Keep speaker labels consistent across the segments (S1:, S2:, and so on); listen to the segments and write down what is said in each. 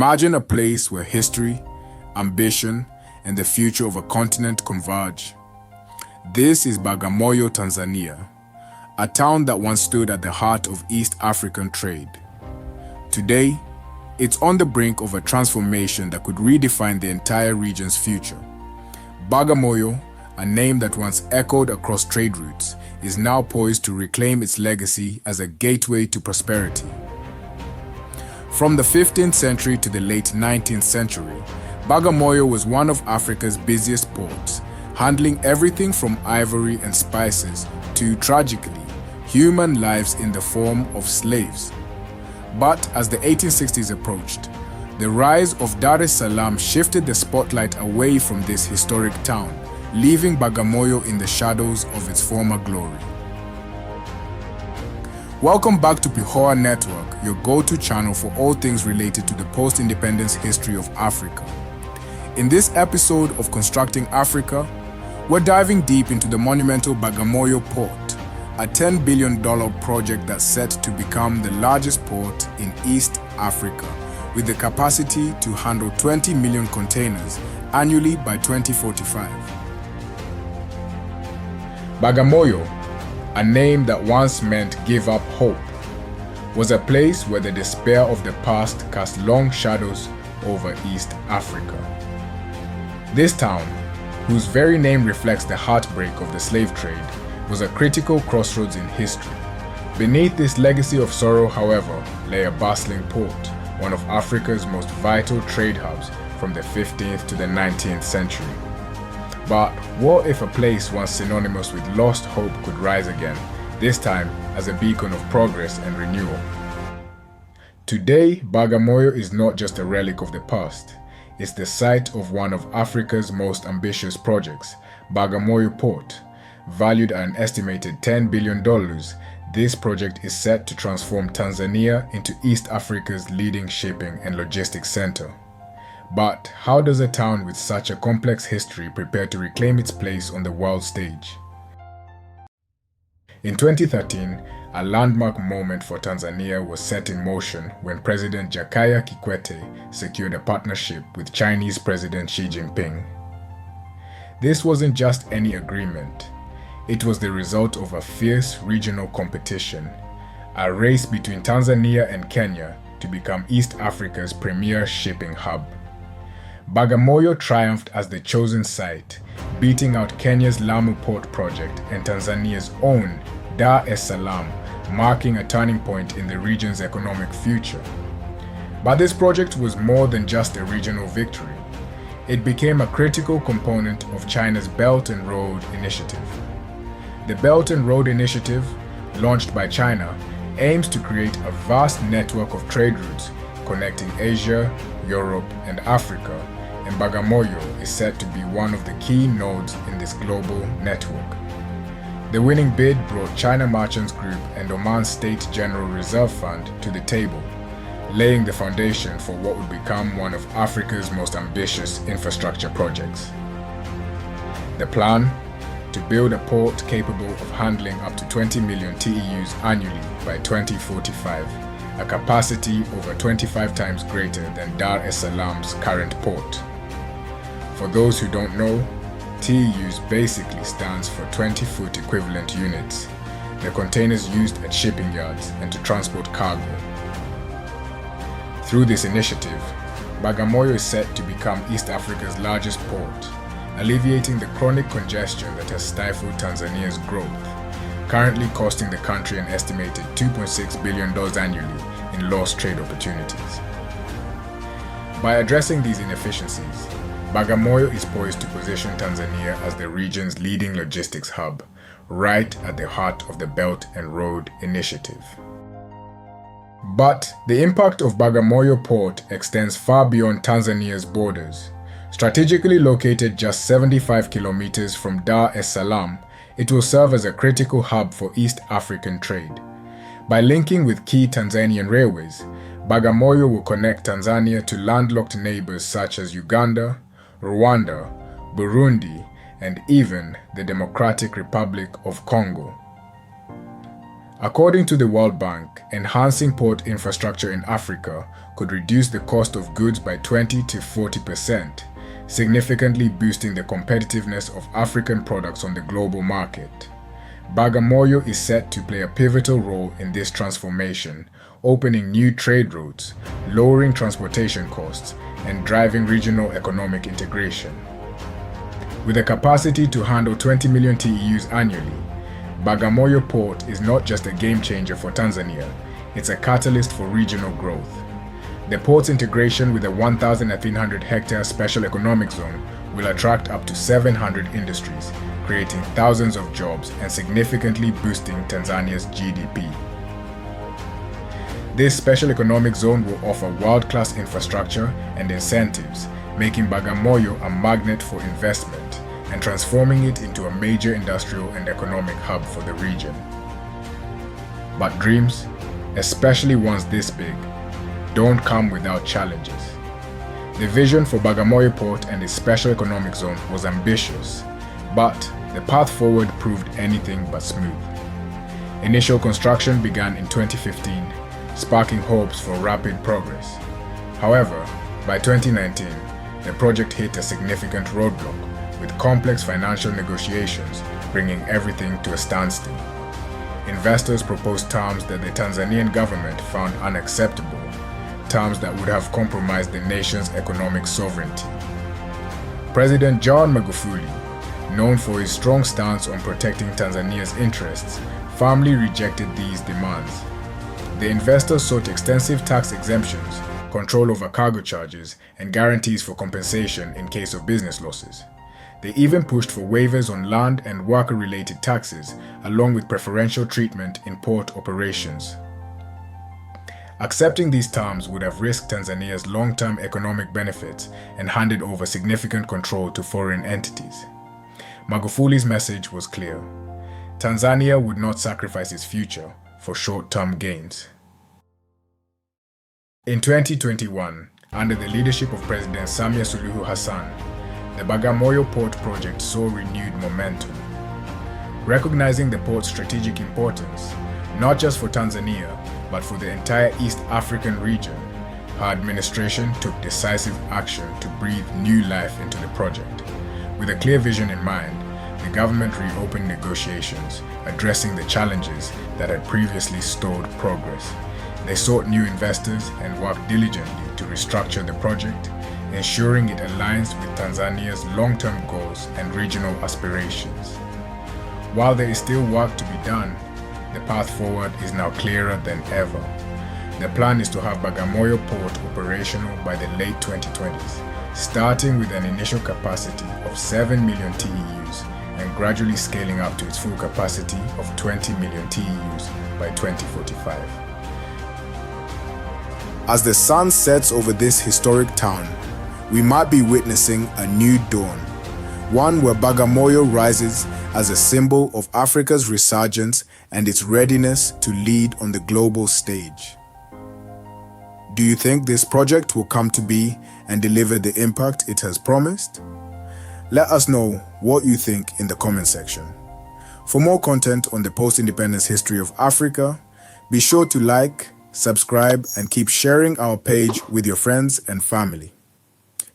S1: Imagine a place where history, ambition, and the future of a continent converge. This is Bagamoyo, Tanzania, a town that once stood at the heart of East African trade. Today, it's on the brink of a transformation that could redefine the entire region's future. Bagamoyo, a name that once echoed across trade routes, is now poised to reclaim its legacy as a gateway to prosperity. From the 15th century to the late 19th century, Bagamoyo was one of Africa's busiest ports, handling everything from ivory and spices to, tragically, human lives in the form of slaves. But as the 1860s approached, the rise of Dar es Salaam shifted the spotlight away from this historic town, leaving Bagamoyo in the shadows of its former glory. Welcome back to PIHOA Network, your go-to channel for all things related to the post-independence history of Africa. In this episode of Constructing Africa, we're diving deep into the monumental Bagamoyo Port, a $10 billion project that's set to become the largest port in East Africa, with the capacity to handle 20 million containers annually by 2045. Bagamoyo, a name that once meant give up hope, was a place where the despair of the past cast long shadows over East Africa. This town, whose very name reflects the heartbreak of the slave trade, was a critical crossroads in history. Beneath this legacy of sorrow, however, lay a bustling port, one of Africa's most vital trade hubs from the 15th to the 19th century. But what if a place once synonymous with lost hope could rise again, this time as a beacon of progress and renewal? Today, Bagamoyo is not just a relic of the past. It's the site of one of Africa's most ambitious projects, Bagamoyo Port. Valued at an estimated $10 billion, this project is set to transform Tanzania into East Africa's leading shipping and logistics center. But how does a town with such a complex history prepare to reclaim its place on the world stage? In 2013, a landmark moment for Tanzania was set in motion when President Jakaya Kikwete secured a partnership with Chinese President Xi Jinping. This wasn't just any agreement. It was the result of a fierce regional competition, a race between Tanzania and Kenya to become East Africa's premier shipping hub. Bagamoyo triumphed as the chosen site, beating out Kenya's Lamu Port Project and Tanzania's own Dar es Salaam, marking a turning point in the region's economic future. But this project was more than just a regional victory. It became a critical component of China's Belt and Road Initiative. The Belt and Road Initiative, launched by China, aims to create a vast network of trade routes connecting Asia, Europe, and Africa, and Bagamoyo is set to be one of the key nodes in this global network. The winning bid brought China Merchants Group and Oman State General Reserve Fund to the table, laying the foundation for what would become one of Africa's most ambitious infrastructure projects. The plan? To build a port capable of handling up to 20 million TEUs annually by 2045, a capacity over 25 times greater than Dar es Salaam's current port. For those who don't know, TEUs basically stands for 20-foot equivalent units, the containers used at shipping yards and to transport cargo. Through this initiative, Bagamoyo is set to become East Africa's largest port, alleviating the chronic congestion that has stifled Tanzania's growth, currently costing the country an estimated $2.6 billion annually in lost trade opportunities. By addressing these inefficiencies, Bagamoyo is poised to position Tanzania as the region's leading logistics hub, right at the heart of the Belt and Road Initiative. But the impact of Bagamoyo Port extends far beyond Tanzania's borders. Strategically located just 75 kilometers from Dar es Salaam, it will serve as a critical hub for East African trade. By linking with key Tanzanian railways, Bagamoyo will connect Tanzania to landlocked neighbors such as Uganda, Rwanda, Burundi, and even the Democratic Republic of Congo. According to the World Bank, enhancing port infrastructure in Africa could reduce the cost of goods by 20 to 40%, significantly boosting the competitiveness of African products on the global market. Bagamoyo is set to play a pivotal role in this transformation, opening new trade routes, lowering transportation costs, and driving regional economic integration. With a capacity to handle 20 million TEUs annually, Bagamoyo Port is not just a game changer for Tanzania, it's a catalyst for regional growth. The port's integration with a 1,300-hectare special economic zone will attract up to 700 industries, creating thousands of jobs and significantly boosting Tanzania's GDP. This special economic zone will offer world-class infrastructure and incentives, making Bagamoyo a magnet for investment and transforming it into a major industrial and economic hub for the region. But dreams, especially ones this big, don't come without challenges. The vision for Bagamoyo Port and its special economic zone was ambitious, but the path forward proved anything but smooth. Initial construction began in 2015, sparking hopes for rapid progress. However, by 2019, the project hit a significant roadblock, with complex financial negotiations bringing everything to a standstill. Investors proposed terms that the Tanzanian government found unacceptable, terms that would have compromised the nation's economic sovereignty. President John Magufuli, known for his strong stance on protecting Tanzania's interests, firmly rejected these demands. The investors sought extensive tax exemptions, control over cargo charges, and guarantees for compensation in case of business losses. They even pushed for waivers on land and worker-related taxes, along with preferential treatment in port operations. Accepting these terms would have risked Tanzania's long-term economic benefits and handed over significant control to foreign entities. Magufuli's message was clear. Tanzania would not sacrifice its future for short-term gains. In 2021, under the leadership of President Samia Suluhu Hassan, the Bagamoyo Port Project saw renewed momentum. Recognizing the port's strategic importance, not just for Tanzania, but for the entire East African region, her administration took decisive action to breathe new life into the project. With a clear vision in mind, the government reopened negotiations, addressing the challenges that had previously stalled progress. They sought new investors and worked diligently to restructure the project, ensuring it aligns with Tanzania's long-term goals and regional aspirations. While there is still work to be done, the path forward is now clearer than ever. The plan is to have Bagamoyo Port operational by the late 2020s, starting with an initial capacity of 7 million TEUs and gradually scaling up to its full capacity of 20 million TEUs by 2045.
S2: As the sun sets over this historic town, we might be witnessing a new dawn, one where Bagamoyo rises as a symbol of Africa's resurgence and its readiness to lead on the global stage. Do you think this project will come to be and deliver the impact it has promised? Let us know what you think in the comment section. For more content on the post-independence history of Africa, be sure to like, subscribe, and keep sharing our page with your friends and family.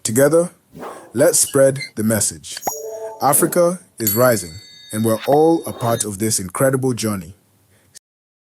S2: Together, let's spread the message. Africa is rising, and we're all a part of this incredible journey.